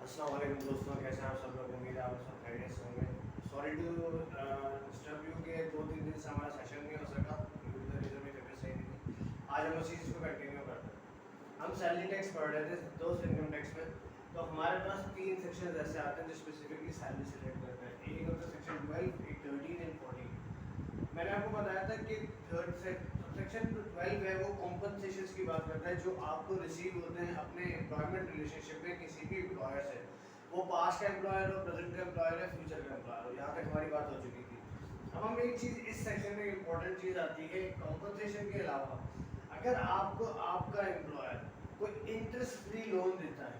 अस्सलाम वालेकुम दोस्तों, कैसे हैं आप सब लोग। उम्मीद है आप सब खैरियत से होंगे। सॉरी टू डिस्टर्ब यू के 2-3 दिन से हमारा सेशन नहीं हो सका ड्यू टू द रीज़न मेरी तबीयत सही नहीं थी। आज हम उसी चीज़ को कंटिन्यू करते हैं। हम सैलरी टैक्स पढ़ रहे थे दोस्त इनकम टैक्स में। तो हमारे पास 3 सेक्शन ऐसे आते हैं जो स्पेसिफिकली सैलरी से रिलेट करते हैं। एक होता है सेक्शन 12, एक 13 एंड 14। मैंने आपको बताया था कि सेक्शन 12 है वो कॉम्पनसेशन की बात करता है जो आपको रिसीव होते हैं अपने एम्प्लॉयमेंट रिलेशनशिप में किसी भी एम्प्लॉयर से। वो पास्ट का एम्प्लॉयर हो, प्रेजेंट का एम्प्लॉयर है, फ्यूचर का एम्प्लॉयर हो। यहाँ तक हमारी बात हो चुकी थी। अब हम एक चीज़ इस सेक्शन में इम्पोर्टेंट चीज़ आती है कॉम्पनसेशन के अलावा अगर आपको आपका एम्प्लॉयर कोई इंटरेस्ट फ्री लोन देता है,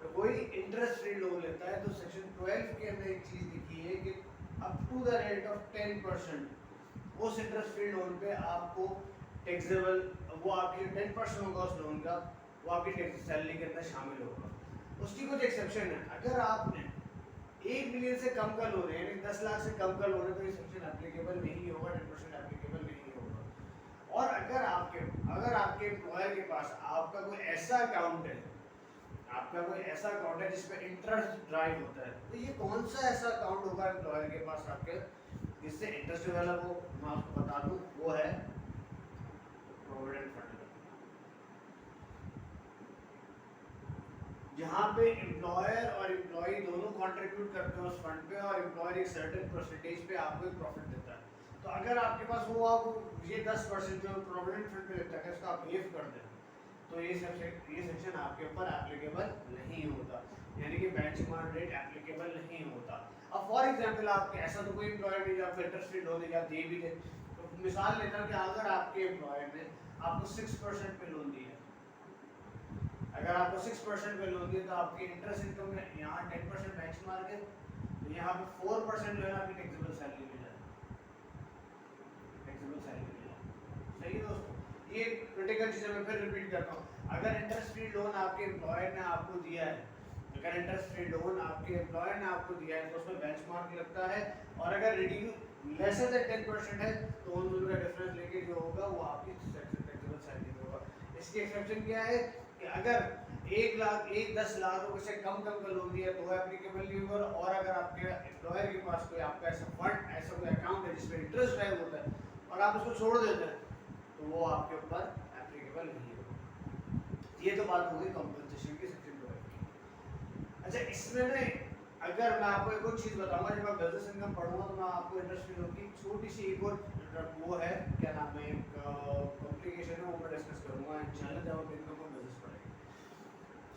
तो कोई इंटरेस्ट फ्री लोन लेता है तो सेक्शन 12 के अंदर एक चीज़ लिखी है कि up to the rate of 10% उस इंटरेस्ट फ्री लोन पे आपको टैक्सेबल वो आपकी 10% होगा उस लोन का, वो आपकी टैक्स सैलरी के अंदर शामिल होगा। उसकी कुछ एक्सेप्शन है। अगर आपने 1 मिलियन से कम का लोन है यानी 10 लाख से कम का लोन है तो ये सेक्शन एप्लीकेबल नहीं होगा, 10% एप्लीकेबल नहीं होगा। और अगर आपके एम्प्लॉयर के पास आपका कोई ऐसा अकाउंट है, जिसमें इंटरेस्ट ड्राइव होता है, तो ये कौन सा ऐसा अकाउंट होगा एम्प्लॉयर के पास आपके जिससे इंटरेस्ट डेवलप हो। मैं आपको बता दूं वो है प्रोविडेंट फंड। जहाँ पे एम्प्लॉयर और एम्प्लॉय दोनों कंट्रीब्यूट करते हैं उस फंड पे और एम्प्लॉयर एक सर्टेन परसेंटेज पे आपको एक प्रॉफिट देता है। तो अगर आपके पास वो आप ये 10% जो प्रोविडेंट फंड पे लगता है उसका आप वेव कर दें तो ये सेक्शन आपके ऊपर एप्लीकेबल नहीं होता, यानी कि बेंचमार्क रेट एप्लीकेबल नहीं होता। अब फॉर एग्जांपल आपके ऐसा तो कोई एम्प्लॉयर नहीं जो आपको इंटरेस्ट फ्री लोन या दे भी दे। तो मिसाल लेता हूँ कि अगर आपके एम्प्लॉयर ने आपको 6% पे लोन दिया, अगर आपको 6% पे लोन दिया तो आपकी इंटरेस्ट इनकम में यहाँ 10% बेंचमार्क है, तो यहाँ पे 4% जो है आपकी टैक्सेबल सैलरी मिल जाए, टैक्सेबल सैलरी मिल जाए। सही है दोस्तों, ये क्रिटिकल चीज़ मैं फिर रिपीट करता हूँ। अगर इंटरेस्ट फ्री लोन आपके एम्प्लॉयर ने आपको दिया है, अगर इंटरेस्ट फ्री लोन आपके एम्प्लॉयर ने आपको दिया है तो उसमें बेंचमार्क लगता है। और अगर रिड्यूस लेसर देन 10% है तो उन दोनों का डिफरेंस लेके जो होगा वो आपकी टैक्सेबल सैलरी में होगा। इसकी एक्सेप्शन क्या है कि अगर 10 लाख रुपए से कम का लोन दिया तो एप्लीकेबल नहीं होगा। और अगर आपके एम्प्लॉयर के पास कोई आपका ऐसा फंड, ऐसा कोई अकाउंट है जिसमें इंटरेस्ट ड्राइव होता है और आप उसको छोड़ देते हैं तो वो आपके ऊपर एप्लीकेबल नहीं होगा। ये तो बात हो गई कॉम्पनसेशन की सेक्शन 12 की। अच्छा, इसमें ना अगर मैं आपको एक और चीज़ बताऊंगा, जब मैं बिजनेस इनकम पढ़ूंगा तो मैं आपको इंटरेस्ट फ्री लोन की छोटी सी एक और वो है, क्या नाम है, कॉम्प्लिकेशन है, वो मैं डिस्कस करूंगा इंशाल्लाह जब हम इनकम को बिजनेस पढ़ेंगे।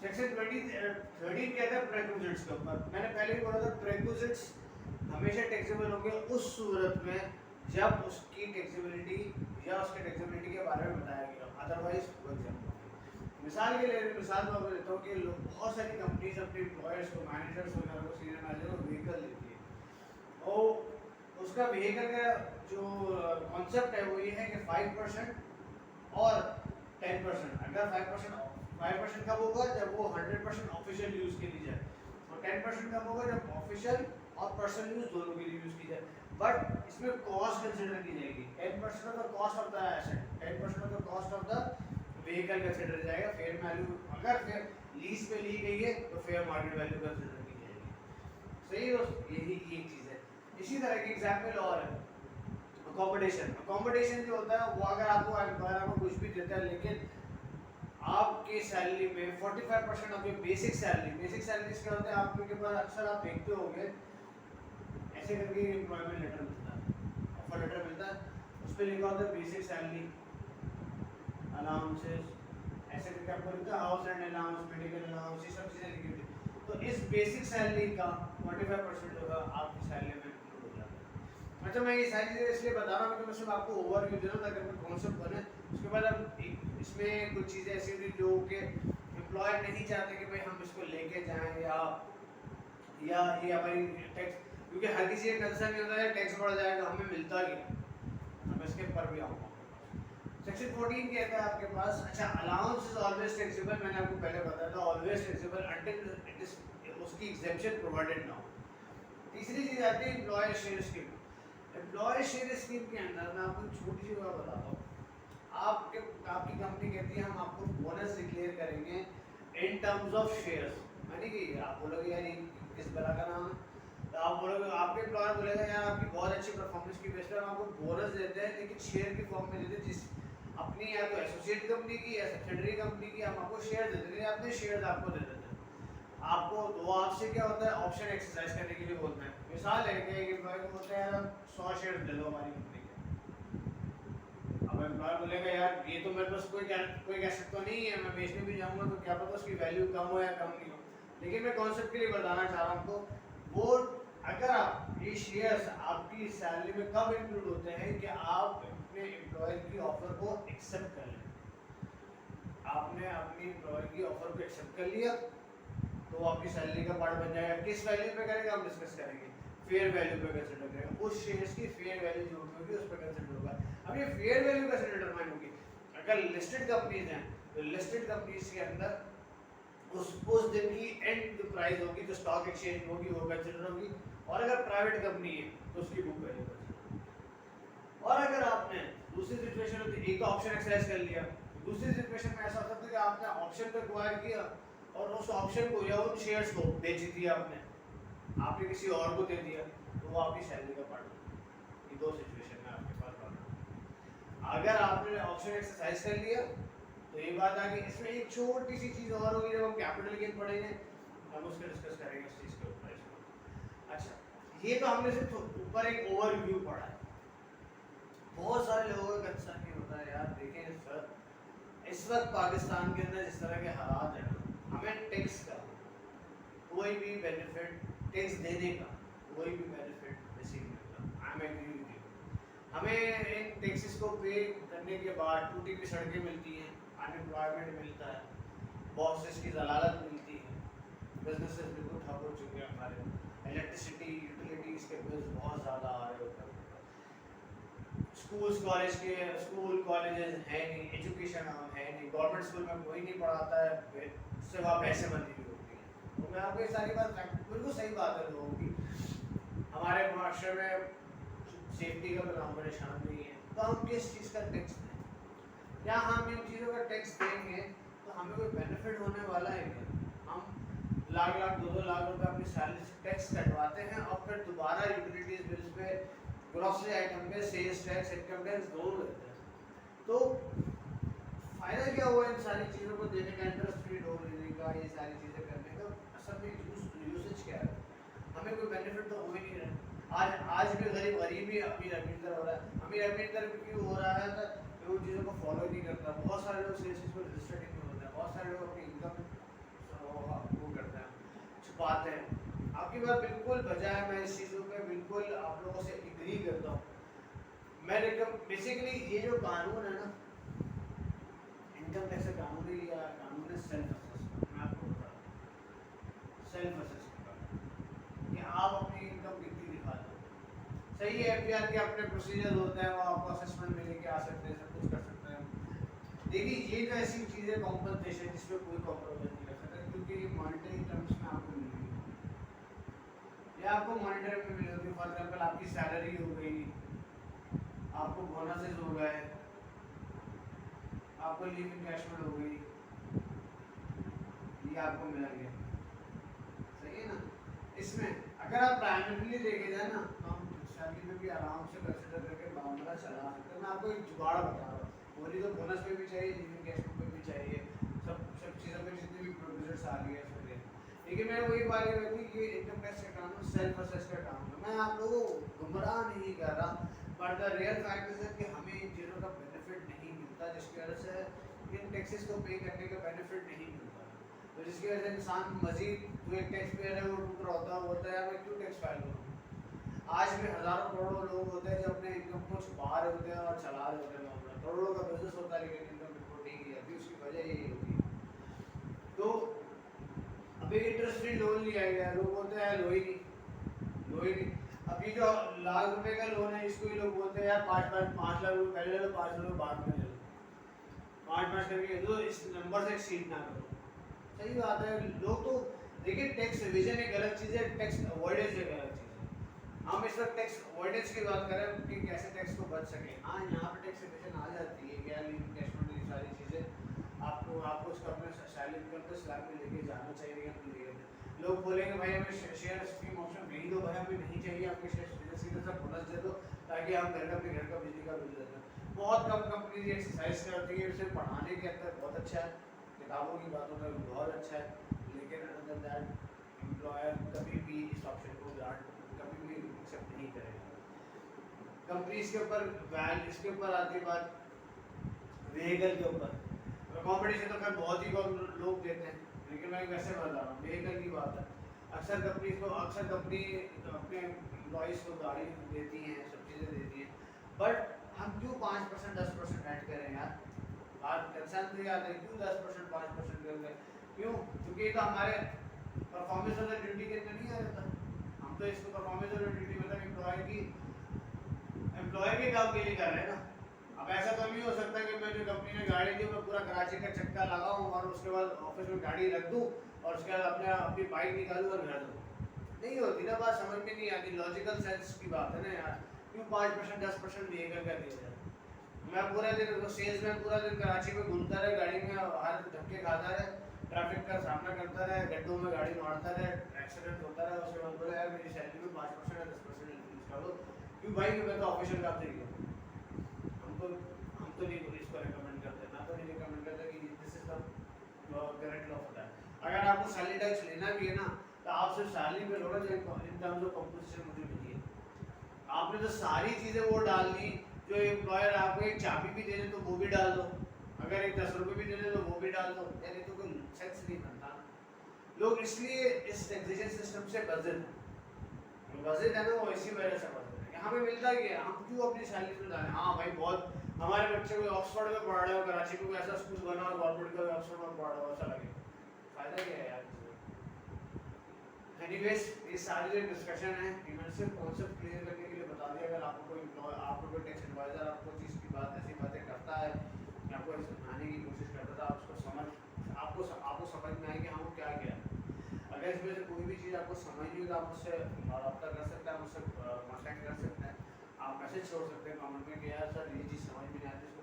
सेक्शन 13 कहता है प्रेक्विजिट्स के ऊपर। मैंने पहले ही बोला था प्रेक्विजिट्स हमेशा टैक्सेबल होंगे उस सूरत में जब उसकी टैक्सेबिलिटी या उसके टैक्सेबिलिटी के बारे में बताया गया, अदरवाइज फॉर एग्जांपल मिसाल के लिए मिसाल मैं आपको देता हूँ कि बहुत सारी कंपनीज अपने एम्प्लॉयर्स को, मैनेजर्स वगैरह को, सीनियर मैनेजर को व्हीकल देती है और उसका व्हीकल का जो कॉन्सेप्ट है वो ये है कि 5% और 10%। अगर 5% कब होगा जब वो 100% ऑफिशियल यूज़ के लिए जाए, और 10% कब होगा जब ऑफिशियल और पर्सनल यूज़ दोनों के लिए यूज़ की जाए। बट इसमें कॉस्ट कंसिडर की जाएगी। 10% of the cost of the asset, 10% of the cost of the vehicle consider जाएगा। फेयर वैल्यू अगर लीज पे ली गई है तो फेयर मार्केट वैल्यू कंसिडर की जाएगी। सही दोस्त, यही एक चीज़ है। इसी तरह की एग्जाम्पल और है अकोमोडेशन जो होता है वो अगर आपको एम्प्लॉयर आपको कुछ भी देता है लेकिन आपकी सैलरी में 45% ऑफ योर बेसिक सैलरी क्या होता है आपके पास अक्सर आप देखते होंगे ऐसे करके एम्प्लॉयमेंट लेटर मिलता है, ऑफर लेटर मिलता है, उस पर लिखा होता है बेसिक सैलरी, अलाउंसेस, ऐसे करके आपको लिखा है house rent allowance, medical allowance, ये सब चीज़ें लिखी होती है। तो इस बेसिक सैलरी का 45% होगा आपकी सैलरी में इंक्लूड हो जाता है। अच्छा, मैं ये सारी चीज़ें इसलिए बता रहा हूँ कि मैं सिर्फ आपको ओवरव्यू दे रहा हूँ ताकि आपको कॉन्सेप्ट बने। उसके बाद अब इसमें कुछ चीज़ें ऐसी होती जो कि एम्प्लॉयर नहीं चाहते कि भाई हम इसको लेके जाएं या ये हमारी टैक्स, क्योंकि हर किसी का कंसर्न ये होता है टैक्स बढ़ जाएगा हमें मिलता क्या। मैं इसके ऊपर भी आऊँगा। सेक्शन 14 कहता है आपके पास, अच्छा, अलाउंस इज ऑलवेज टैक्सेबल। मैंने आपको पहले बताया था always taxable until it is उसकी एग्जेम्पशन प्रोवाइडेड ना हो। तीसरी चीज़ आती है employer share scheme. Employer share scheme के अंदर मैं आपको छोटी सी बात बताता हूँ। आपकी कंपनी कहती है हम आपको बोनस डिक्लेयर करेंगे इन टर्म्स ऑफ शेयर्स। यानी कि आप बोलोगे यार ये किस बला का नाम है, तो आप बोलोगे, आपके एम्प्लॉयर बोलेगा यार आपकी बहुत अच्छी परफॉर्मेंस की बेस पर हम आपको बोनस देते हैं, लेकिन शेयर की फॉर्म में देते हैं, जिस अपनी या तो एसोसिएट कंपनी की या सब्सिडरी कंपनी की हम आपको शेयर देते हैं, अपने शेयर आपको दे देते हैं। आपको वो आपसे क्या होता है, ऑप्शन एक्सरसाइज करने के लिए बोलते हैं। मिसाल है कि एक एम्प्लॉय को बोलते हैं यार हम 100 शेयर ले लो हमारी कंपनी के। अब एम्प्लॉयर बोलेगा यार ये तो मेरे पास कोई कैसेट तो नहीं है, मैं बेचने भी जाऊंगा तो क्या पता उसकी वैल्यू कम हो या कम नहीं हो, लेकिन मैं कॉन्सेप्ट के लिए बताना चाह रहा हूँ आपको। वो अगर आप ये शेयर्स आपकी सैलरी में कब इंक्लूड होते हैं कि आप अपने एम्प्लॉयर की ऑफर को एक्सेप्ट कर लें। आपने अपनी एम्प्लॉयर की ऑफर को एक्सेप्ट कर लिया तो वो आपकी सैलरी का पार्ट बन जाएगा। किस वैल्यू पे करेगा हम डिस्कस करेंगे, फेयर वैल्यू पे कंसीडर करेंगे, उस शेयर्स की फेयर वैल्यू जो होगी उस पर कंसीडर होगा। अब ये फेयर वैल्यू कैसे डिटरमाइन होगी, अगर लिस्टेड कंपनीज हैं तो लिस्टेड कंपनीज के अंदर उस दिन की एंड जो प्राइस होगी, जो स्टॉक एक्सचेंज होगी वो कंसीडर होगी, और अगर प्राइवेट कंपनी है तो उसकी बुक वैल्यू कंसीडर। और अगर आपने दूसरी सिचुएशन होती है, एक तो ऑप्शन एक्सरसाइज कर लिया, दूसरी सिचुएशन में ऐसा हो सकता है कि आपने ऑप्शन पे एक्वायर किया और उस ऑप्शन को या उन शेयर्स को बेच दिया, आपने किसी और को दे दिया, तो वो आपकी सैलरी का पार्ट होगा। ये दो सिचुएशन में आपके पास बात। अगर आपने ऑप्शन एक्सरसाइज कर लिया तो ये बात आ गई। इसमें एक छोटी सी चीज और होगी, जब हम कैपिटल गेन पढ़ेंगे हम उसको डिस्कस करेंगे इस चीज के ऊपर। अच्छा, ये तो हमने सिर्फ ऊपर एक ओवरव्यू पढ़ा है। बहुत सारे लोगों का कंसर्न ये होता है यार देखें सर, इस वक्त पाकिस्तान के अंदर जिस तरह के हालात हैं, हमें टैक्स का कोई भी बेनिफिट, टैक्स देने का कोई भी बेनिफिट रिसीव नहीं होता। I am agree with you. हमें इन टैक्सेस को पे करने के बाद टूटी हुई सड़कें मिलती हैं, अनएम्प्लॉयमेंट मिलता है, बॉसेस की जलालत मिलती है, बिजनेसेस बिल्कुल ठप हो चुके हैं हमारे, इलेक्ट्रिसिटी यूटिलिटीज़ के बिल्स बहुत ज़्यादा आ रहे होते हैं, स्कूल कॉलेजेस है नहीं, एजुकेशन है नहीं, गवर्नमेंट स्कूल में कोई नहीं पढ़ाता है, सिर्फ आप पैसे बंदी भी होती है। तो मैं आपको ये सारी बात बिल्कुल सही बात है लोगों की, हमारे माशरे में सेफ्टी का नाम परेशान नहीं है, तो हम किस चीज़ का टैक्स दें, या हम इन चीज़ों का टैक्स देंगे तो हमें कोई बेनिफिट होने वाला है क्या? हम लाख दो लाख रुपए अपनी सैलरी से टैक्स कटवाते हैं और फिर दोबारा यूटिलिटीज बिल्स पे, ग्रोसरी आइटम पे सेल्स टैक्स, इनकम टैक्स दोनों लेते हैं। तो फायदा क्या हुआ इन सारी चीज़ों को देने का, इंटरेस्ट फ्री लोन लेने का, ये सारी चीज़ें करने का? असल में यूसेज क्या है, हमें कोई बेनिफिट तो हो ही नहीं रहा। आज भी गरीब ही अमीर हो रहा है। अमीर क्यों हो रहा है? तो उन चीज़ों को फॉलो नहीं करता। बहुत सारे लोग सेल्स को रजिस्टर्ड नहीं होते हैं, बहुत सारे लोग अपनी इनकम वो करते हैं, छुपाते हैं। आपकी बात बिल्कुल बजाय, मैं इस चीज़ों पे बिल्कुल आप लोगों से एग्री करता हूँ। मैं बेसिकली ये जो कानून है ना, इनकम टैक्स का कानून है या कानून है सेल्फ असेसमेंट, मैं आपको बता रहा हूँ सेल्फ असेसमेंट कि आप अपनी इनकम कितनी दिखा दो। सही है, एफबीआर के अपने प्रोसीजर होते हैं, वो आपको असेसमेंट में लेके आ सकते हैं, सब कुछ कर सकते हैं। देखिए ये तो ऐसी चीज़ है कॉम्पनसेशन जिसमें कोई कॉम्प्रोमाइज नहीं कर सकता, क्योंकि ये मॉनिटरी टर्म्स में आपको मिलेगी या आपको मॉनिटरी में मिलेगी। फॉर एग्जाम्पल आपकी सैलरी हो गई, आपको बोनसेस हो गए, आपको लीव इनकैशमेंट हो गई, ये आपको मिला गया, सही है ना। इसमें अगर आप प्राइमरीली देखे जाए ना तो हम सैलरी में भी आराम से कंसिडर करके मामला चला सकते हैं। मैं आपको एक जुगाड़ बता रहा हूँ, बोली तो बोनस पे भी चाहिए, लीव इनकैशमेंट पे भी चाहिए, सब चीज़ों में जितनी भी प्रोविजंस आ रही है इसमें। लेकिन मैं वही बात ये कहती कि इनकम टैक्स का कानून सेल्फ असेस का कानून है। मैं आप लोगों को गुमराह नहीं कर रहा, but the real fact is कि हमें इन चीज़ों का बेनिफिट नहीं मिलता, जिसकी वजह से इन टैक्सेस को पे करने का बेनिफिट नहीं मिलता, तो जिसकी वजह से इंसान मजीद जो एक टैक्स पेयर है वो टूट रहा होता है, मैं क्यों टैक्स फाइल करूँ। आज भी हज़ारों करोड़ों लोग होते हैं जो अपने इनकम को छुपा रहे होते हैं और चला रहे होते हैं, करोड़ों का बिजनेस होता है लेकिन इनकम रिपोर्ट नहीं की जाती, उसकी वजह यही होती है। तो अभी इंटरेस्ट फ्री लोन लिया गया, लोग बोलते हैं लो ही नहीं। अभी जो लाख रुपए का लोन है इसको ही लोग बोलते हैं यार 5 लाख रुपए पहले लो, 5 लाख बाद में ले लो, 5 करके दो, इस नंबर से एक्सीड ना करो। सही बात है। लोग तो देखिए टैक्स रिविजन एक अलग चीज़ है, टैक्स अवॉइडेंस एक अलग चीज़ है। हम इस वक्त टैक्स अवॉइडेंस की बात करें कि कैसे टैक्स को बच सके। हाँ, यहाँ पर टैक्स रिविजन आ जाती है, क्या लीव इनकैशमेंट, ये सारी चीज़ें आपको उसका अपने सैलरी इनकम पे स्लैब में लेके जाना चाहिए या नहीं लेके लोग बोलेंगे भाई हमें शेयर स्कीम ऑप्शन नहीं दो भाई, हमें नहीं चाहिए, आपके शेयर सीधे सीधे सा बोनस दे दो ताकि हम अपने घर का बिजली का बिल दे दें। बहुत कम कंपनी एक्सरसाइज करती है, सिर्फ पढ़ाने के अंदर बहुत अच्छा है, किताबों की बातों में बहुत अच्छा है, लेकिन अदर दैट एम्प्लॉयर कभी भी इस ऑप्शन को ग्रांट कभी भी एक्सेप्ट नहीं करेगा। कंपनीज के ऊपर वैल इसके ऊपर आती बात व्हीकल के ऊपर, कॉम्पिटिशन तो खैर बहुत ही कम लोग देते हैं, लेकिन मैं वैसे बता रहा हूँ व्हीकल की बात है। अक्सर कंपनी अपने एम्प्लॉइज़ को गाड़ी देती हैं, सब चीज़ें देती हैं, बट हम क्यों 5% 10% ऐड करें यार? बात कंसर्न तो याद है, क्यों 10% 5% करेंगे? क्यों? क्योंकि ये तो हमारे परफॉर्मेंस ऑफ द ड्यूटी के अंदर नहीं आ जाता। हम तो इसको परफॉर्मेंस ऑफ द ड्यूटी मतलब एम्प्लॉय के काम के लिए कर रहे हैं ना। अब ऐसा तो नहीं हो सकता कि मैं जो कंपनी ने गाड़ी दी मैं पूरा कराची का चक्का लगाऊं और उसके बाद ऑफिस में गाड़ी रख दूं और उसके बाद अपनी बाइक निकालूं और घर दूं। नहीं होती ना, बात समझ में नहीं आती, लॉजिकल सेंस की बात है ना यार। क्यों 5% 10% व्हीकल का दिया जाए? मैं पूरा दिन सेल्समैन पूरा दिन कराची में घूमता रहे, गाड़ी में हर धक्के खाता रहे, ट्रैफिक का सामना करता रहे, गड्ढों में गाड़ी मारता रहे, एक्सीडेंट होता रहे, उसके बाद बोला यार मेरी सैलरी में 5% या 10% इंक्रीज कर दो। क्यों भाई, मैं तो ऑफिशियल काम चाहिए। हम तो नहीं इसको रिकमेंड करते, ना तो नहीं रिकमेंड करते कि this is the correct law for that. अगर आपको सैलरी टैक्स लेना भी है ना तो आप सिर्फ सैलरी पे लो ना, जो इन टर्म्स ऑफ कंपोजिशन मुझे मिली है। आपने तो सारी चीज़ें वो डाल दी, जो एम्प्लॉयर आपको एक चाबी भी दे दे तो वो भी डाल दो, अगर एक 10 रुपये भी दे दे तो वो भी डाल दो, यानी तो कोई सेंस नहीं बनता। लोग इसलिए इस टैक्सेशन सिस्टम से बजट है ना, वो इसी वजह से बजट है। हमें मिलता ही है, हम क्यों अपनी सैलरी में डालें? हाँ भाई, बहुत हमारे बच्चे को ऑक्सफोर्ड में पढ़ रहे हो, कराची में ऐसा स्कूल बना और गवर्नमेंट का ऑक्सफोर्ड में पढ़ रहा हो, ऐसा लगे फायदा क्या है यार? एनीवेज, ये सारी जो डिस्कशन है ये मैंने सिर्फ कॉन्सेप्ट क्लियर करने के लिए बता दिया। अगर आपको कोई एम्प्लॉय, आपको कोई टैक्स एडवाइजर आपको चीज़ की बात ऐसी बातें करता है, आपको समझाने की कोशिश करता था, आपको समझ में आए कि हाँ वो क्या किया। अगर इसमें से कोई भी चीज़ आपको समझ नहीं हो तो आप मुझसे रब्ता कर सकते हैं, मुझसे कॉन्टैक्ट कर सकते हैं, आप मैसेज छोड़ सकते हैं कमेंट में कि यार सर ये चीज़ समझ में नहीं आती।